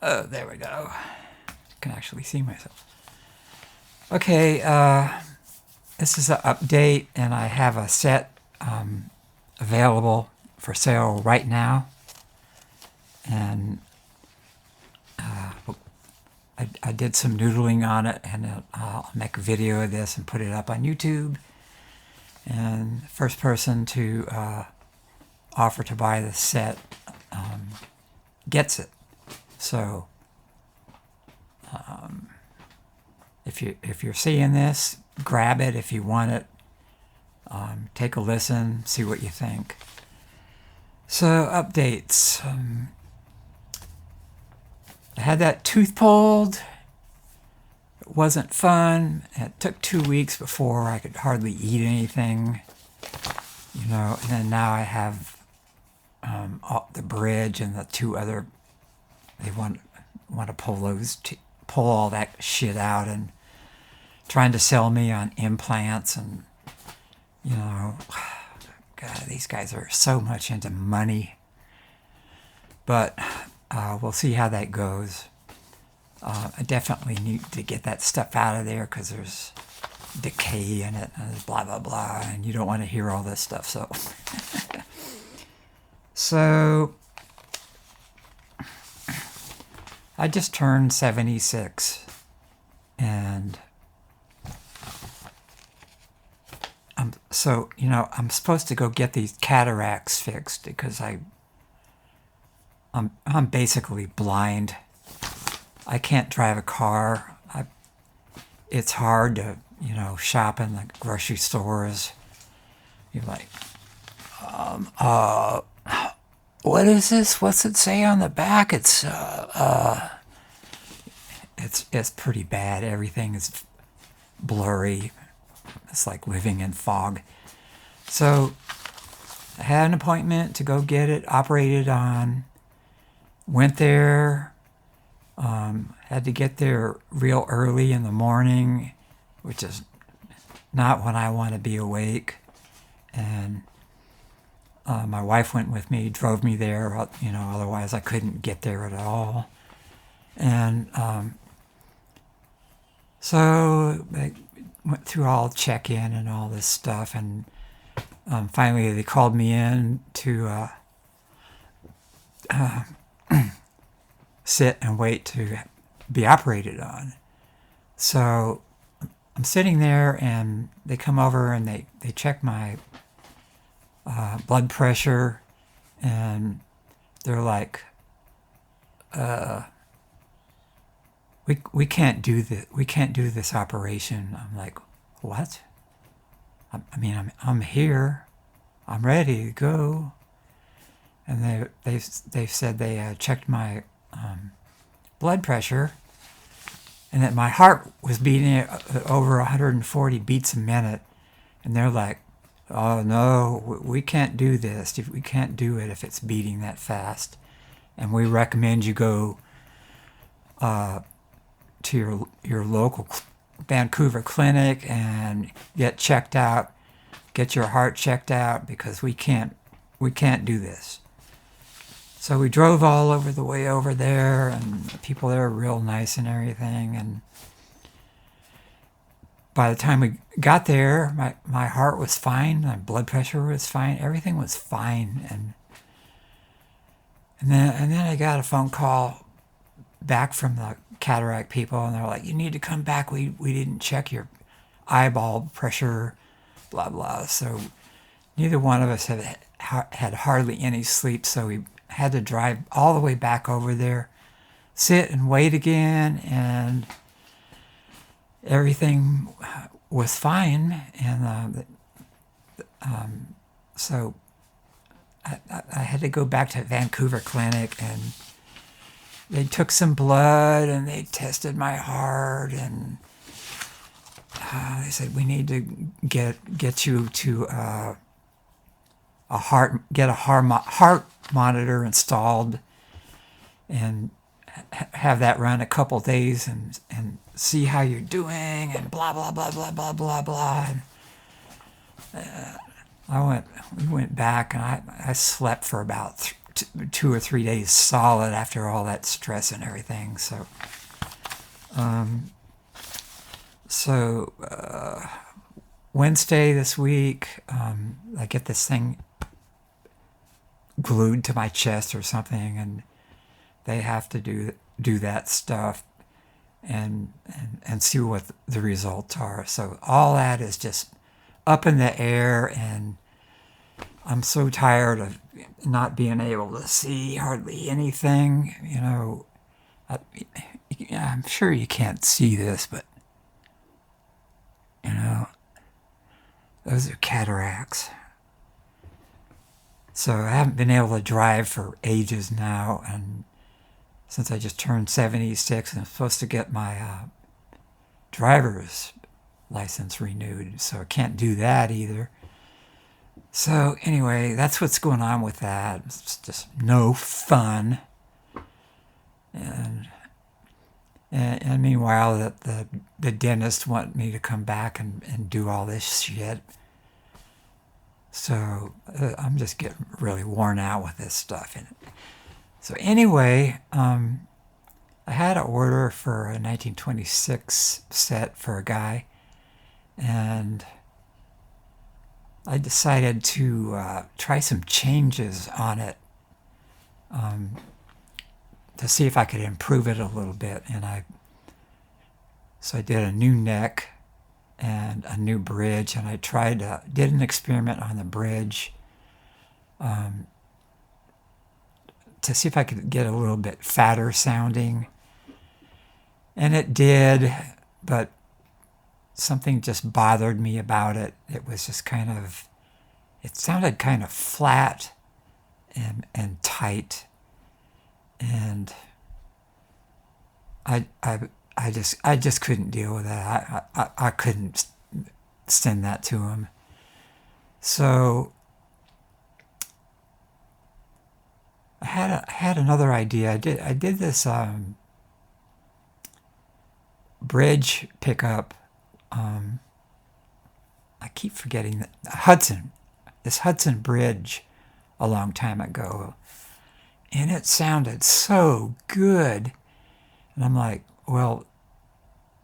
Oh, there we go. I can actually see myself. Okay, this is an update, and I have a set available for sale right now. And I did some noodling on it, and I'll make a video of this and put it up on YouTube. And the first person to offer to buy the set gets it. So if you're seeing this, grab it if you want it. Take a listen, see what you think. So updates. I had that tooth pulled. It wasn't fun. It took 2 weeks before I could hardly eat anything. You know, and then now I have the bridge and the two other. They want to pull all that shit out, and trying to sell me on implants, and you know, God, these guys are so much into money. But we'll see how that goes. I definitely need to get that stuff out of there because there's decay in it, and there's blah blah blah, and you don't want to hear all this stuff. So, so I just turned 76, and I'm supposed to go get these cataracts fixed because I'm basically blind. I can't drive a car. It's hard to, shop in the grocery stores. You're like, what is this? What's it say on the back? It's pretty bad. Everything is blurry. It's like living in fog. So I had an appointment to go get it operated on. Went there. Had to get there real early in the morning, which is not when I want to be awake. And my wife went with me, drove me there. Otherwise I couldn't get there at all. And so I went through all check-in and all this stuff, and finally they called me in to sit and wait to be operated on. So I'm sitting there, and they come over and they check my blood pressure, and they're like, we can't do this. We can't do this operation. I'm like, what? I'm here. I'm ready to go. And they said they checked my blood pressure, and that my heart was beating at over 140 beats a minute. And they're like, oh no, we can't do this. We can't do it if it's beating that fast. And we recommend you go to your local Vancouver clinic and get checked out, get your heart checked out, because we can't do this. So we drove all over the way over there, and the people there are real nice and everything. And by the time we got there, my heart was fine, my blood pressure was fine, everything was fine. And then I got a phone call back from the cataract people, and they're like, you need to come back. We didn't check your eyeball pressure, blah blah. So neither one of us had hardly any sleep, so we had to drive all the way back over there, sit and wait again, and everything was fine. And so I had to go back to Vancouver clinic, and they took some blood and they tested my heart, and they said, we need to get you to a heart monitor installed, and have that run a couple days, and see how you're doing, and blah blah blah blah blah blah blah. And we went back, and I slept for about 2 or 3 days solid after all that stress and everything. So Wednesday this week, I get this thing glued to my chest or something, and they have to do that stuff and see what the results are. So all that is just up in the air, and I'm so tired of not being able to see hardly anything. I'm sure you can't see this, but those are cataracts. So I haven't been able to drive for ages now, and since I just turned 76 and I'm supposed to get my driver's license renewed, so I can't do that either. So anyway, that's what's going on with that. It's just no fun. And meanwhile, the dentist want me to come back and do all this shit. So I'm just getting really worn out with this stuff. So anyway, I had an order for a 1926 set for a guy, and I decided to try some changes on it to see if I could improve it a little bit. So I did a new neck and a new bridge, and I did an experiment on the bridge to see if I could get a little bit fatter sounding. And it did, but something just bothered me about it. It was just it sounded kind of flat and tight. And I just couldn't deal with that. I couldn't send that to him. So I had another idea. I did this bridge pickup. I keep forgetting this Hudson bridge a long time ago, and it sounded so good. And I'm like, well,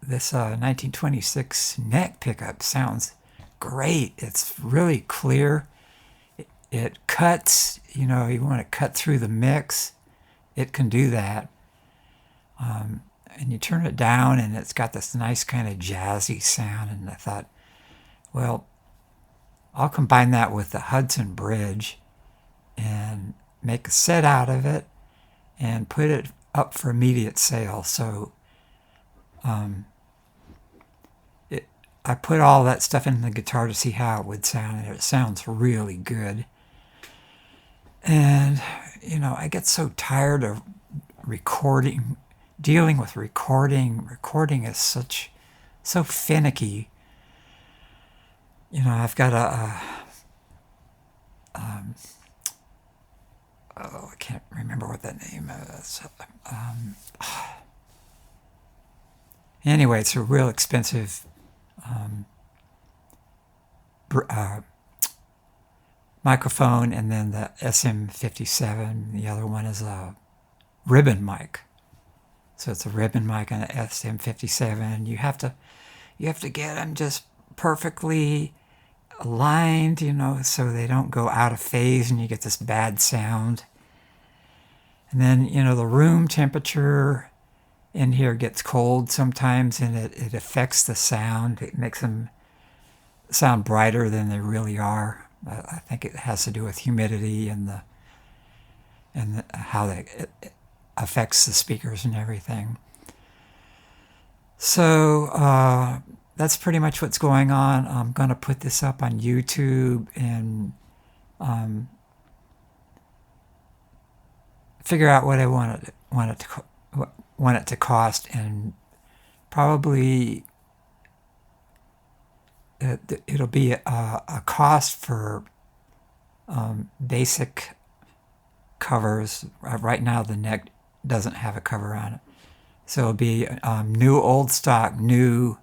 this 1926 neck pickup sounds great. It's really clear. It cuts, you want to cut through the mix. It can do that. And you turn it down, and it's got this nice kind of jazzy sound. And I thought, well, I'll combine that with the Hudson Bridge and make a set out of it and put it up for immediate sale. So I put all that stuff in the guitar to see how it would sound, and it sounds really good. And, I get so tired of dealing with recording. Recording is so finicky. I've got I can't remember what that name is. Anyway, it's a real expensive microphone, and then the SM57. The other one is a ribbon mic. So it's a ribbon mic and an SM57. You have to get them just perfectly aligned, so they don't go out of phase and you get this bad sound. And then, the room temperature in here gets cold sometimes, and it affects the sound. It makes them sound brighter than they really are. I think it has to do with humidity and how it affects the speakers and everything. So that's pretty much what's going on. I'm going to put this up on YouTube and figure out what I want it to cost, and probably it'll be a cost for basic covers. Right now the neck doesn't have a cover on it, so it'll be new old stock, new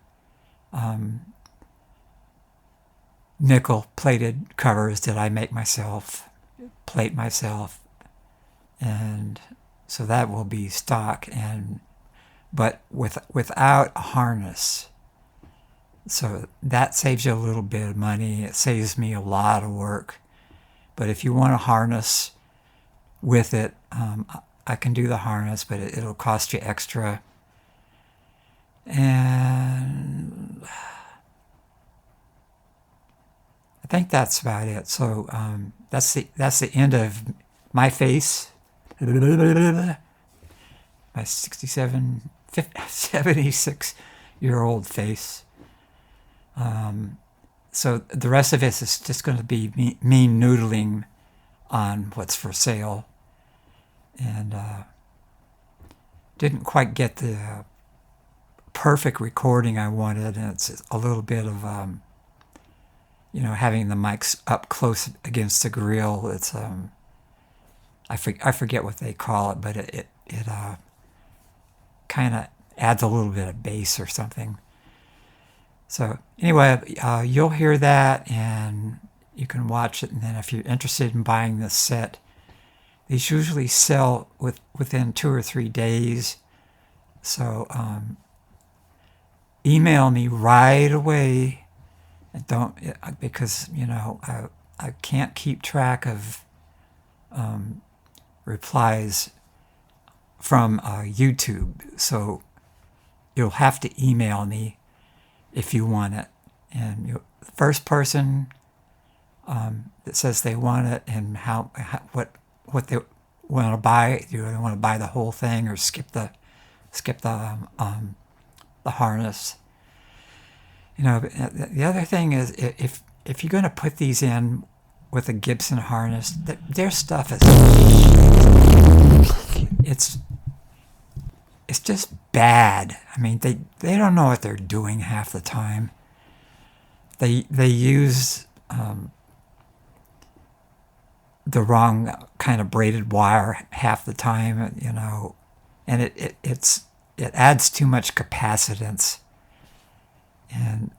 nickel plated covers that I make myself, plate myself, and so that will be stock, but without a harness. So that saves you a little bit of money. It saves me a lot of work. But if you want a harness with it, I can do the harness, but it'll cost you extra. And I think that's about it. So that's the end of my face. My 76-year-old face. So the rest of it is just going to be me noodling on what's for sale. And didn't quite get the perfect recording I wanted. And it's a little bit of, having the mics up close against the grill. It's, I forget what they call it, but it kind of adds a little bit of bass or something. So anyway, you'll hear that and you can watch it. And then if you're interested in buying this set, these usually sell within 2 or 3 days. So email me right away. And don't, because, I can't keep track of replies from YouTube. So you'll have to email me if you want it. And the first person that says they want it and what they want to buy, do they want to buy the whole thing or skip the harness? The other thing is if you're going to put these in with a Gibson harness, their stuff is it's just bad. I mean, they don't know what they're doing half the time. They use the wrong kind of braided wire half the time, and it adds too much capacitance. And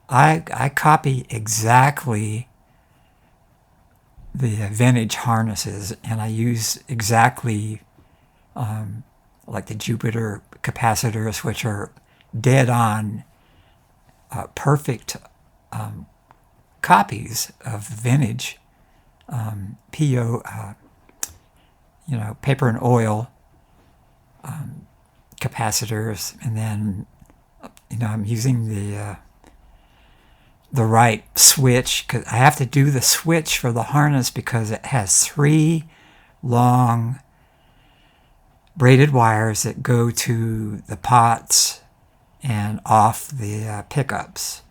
I copy exactly the vintage harnesses, and I use exactly like the Jupiter capacitors, which are dead on perfect copies of vintage PO, paper and oil capacitors, and then I'm using the right switch, because I have to do the switch for the harness because it has 3 long braided wires that go to the pots and off the pickups.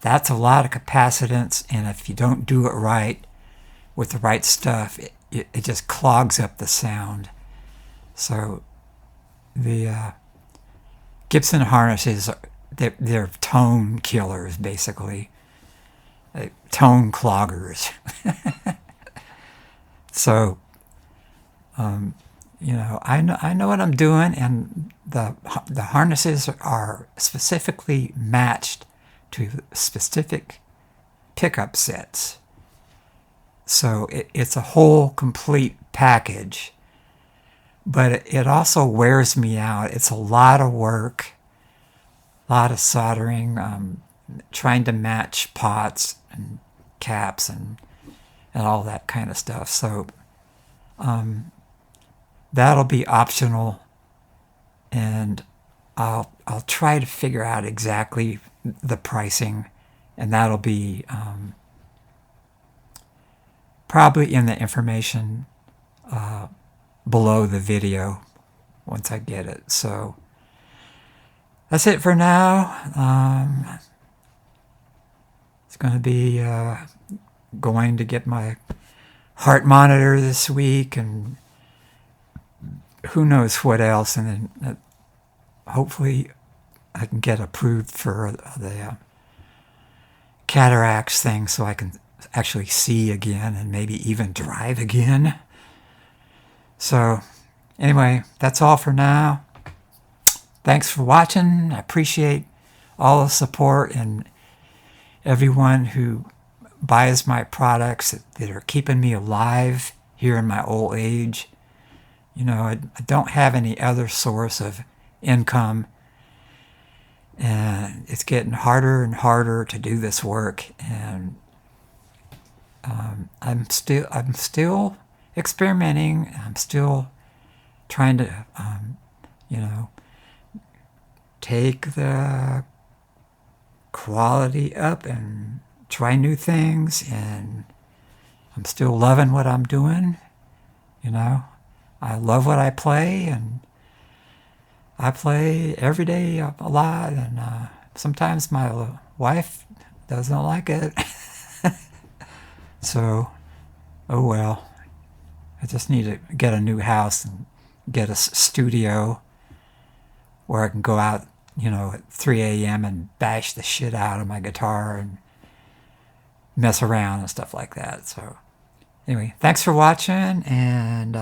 That's a lot of capacitance, and if you don't do it right with the right stuff, it just clogs up the sound. So the Gibson harnesses, they're tone killers, basically. Tone cloggers. So, I know what I'm doing, and the harnesses are specifically matched to specific pickup sets. So it's a whole complete package. But it also wears me out. It's a lot of work, a lot of soldering, trying to match pots and caps and all that kind of stuff. So that'll be optional, and I'll try to figure out exactly the pricing, and that'll be probably in the information below the video once I get it. So that's it for now. It's going to be going to get my heart monitor this week, and who knows what else, and then hopefully I can get approved for the cataracts thing so I can actually see again and maybe even drive again. So anyway, that's all for now. Thanks for watching. I appreciate all the support and everyone who buys my products that are keeping me alive here in my old age. I don't have any other source of income, and it's getting harder and harder to do this work. And I'm still experimenting. I'm still trying to, take the quality up and try new things. And I'm still loving what I'm doing. I love what I play, and I play every day a lot. And sometimes my wife doesn't like it. So, oh well. I just need to get a new house and get a studio where I can go out, at 3 a.m. and bash the shit out of my guitar and mess around and stuff like that. So, anyway, thanks for watching, and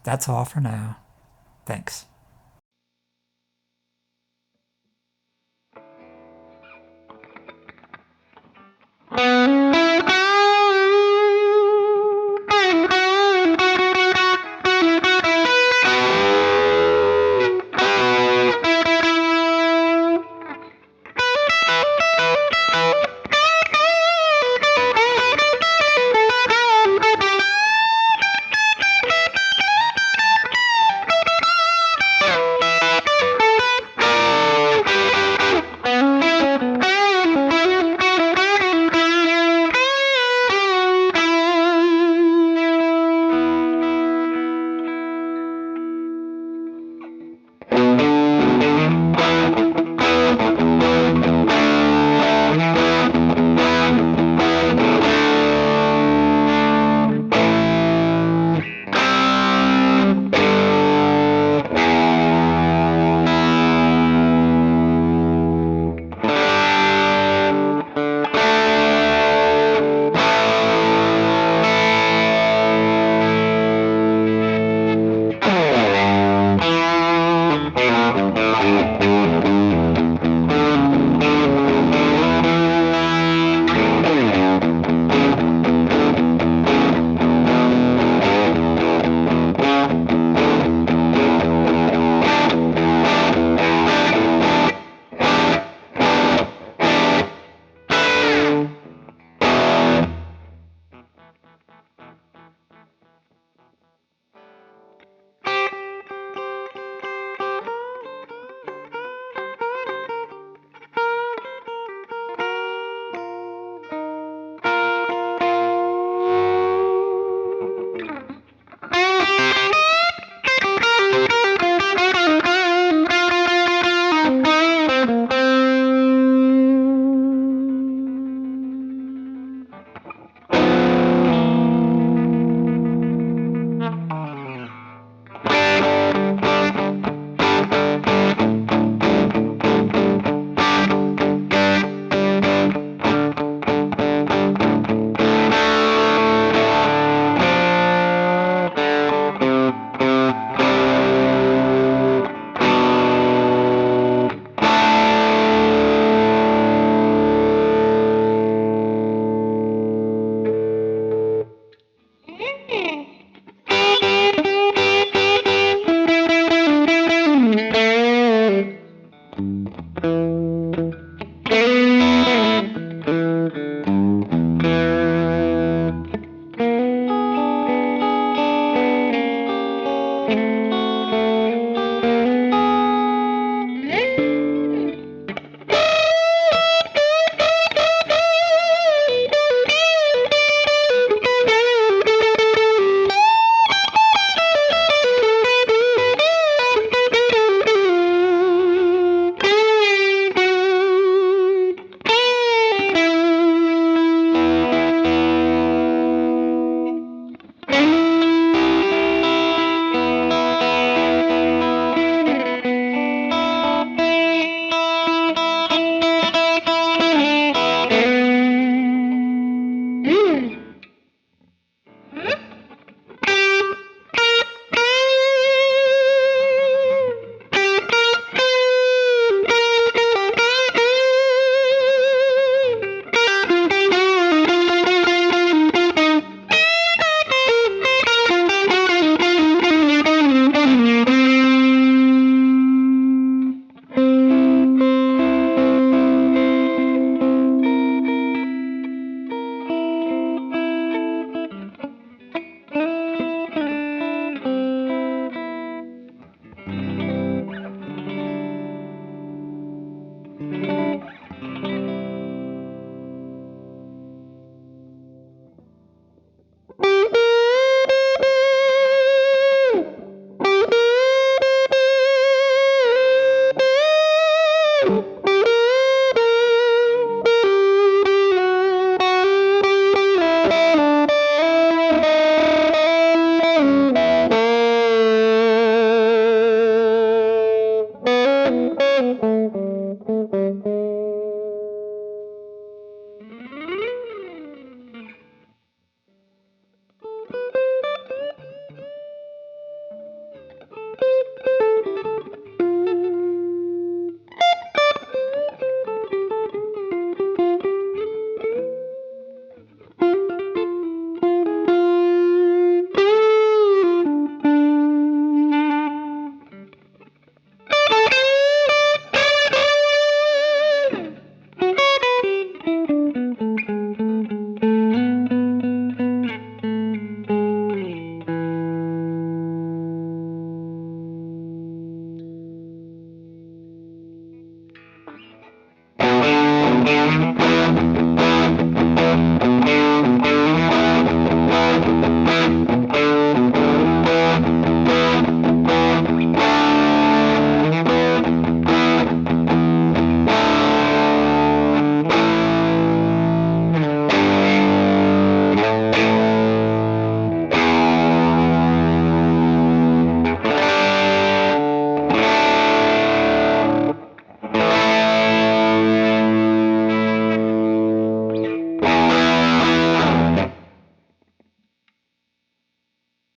that's all for now. Thanks.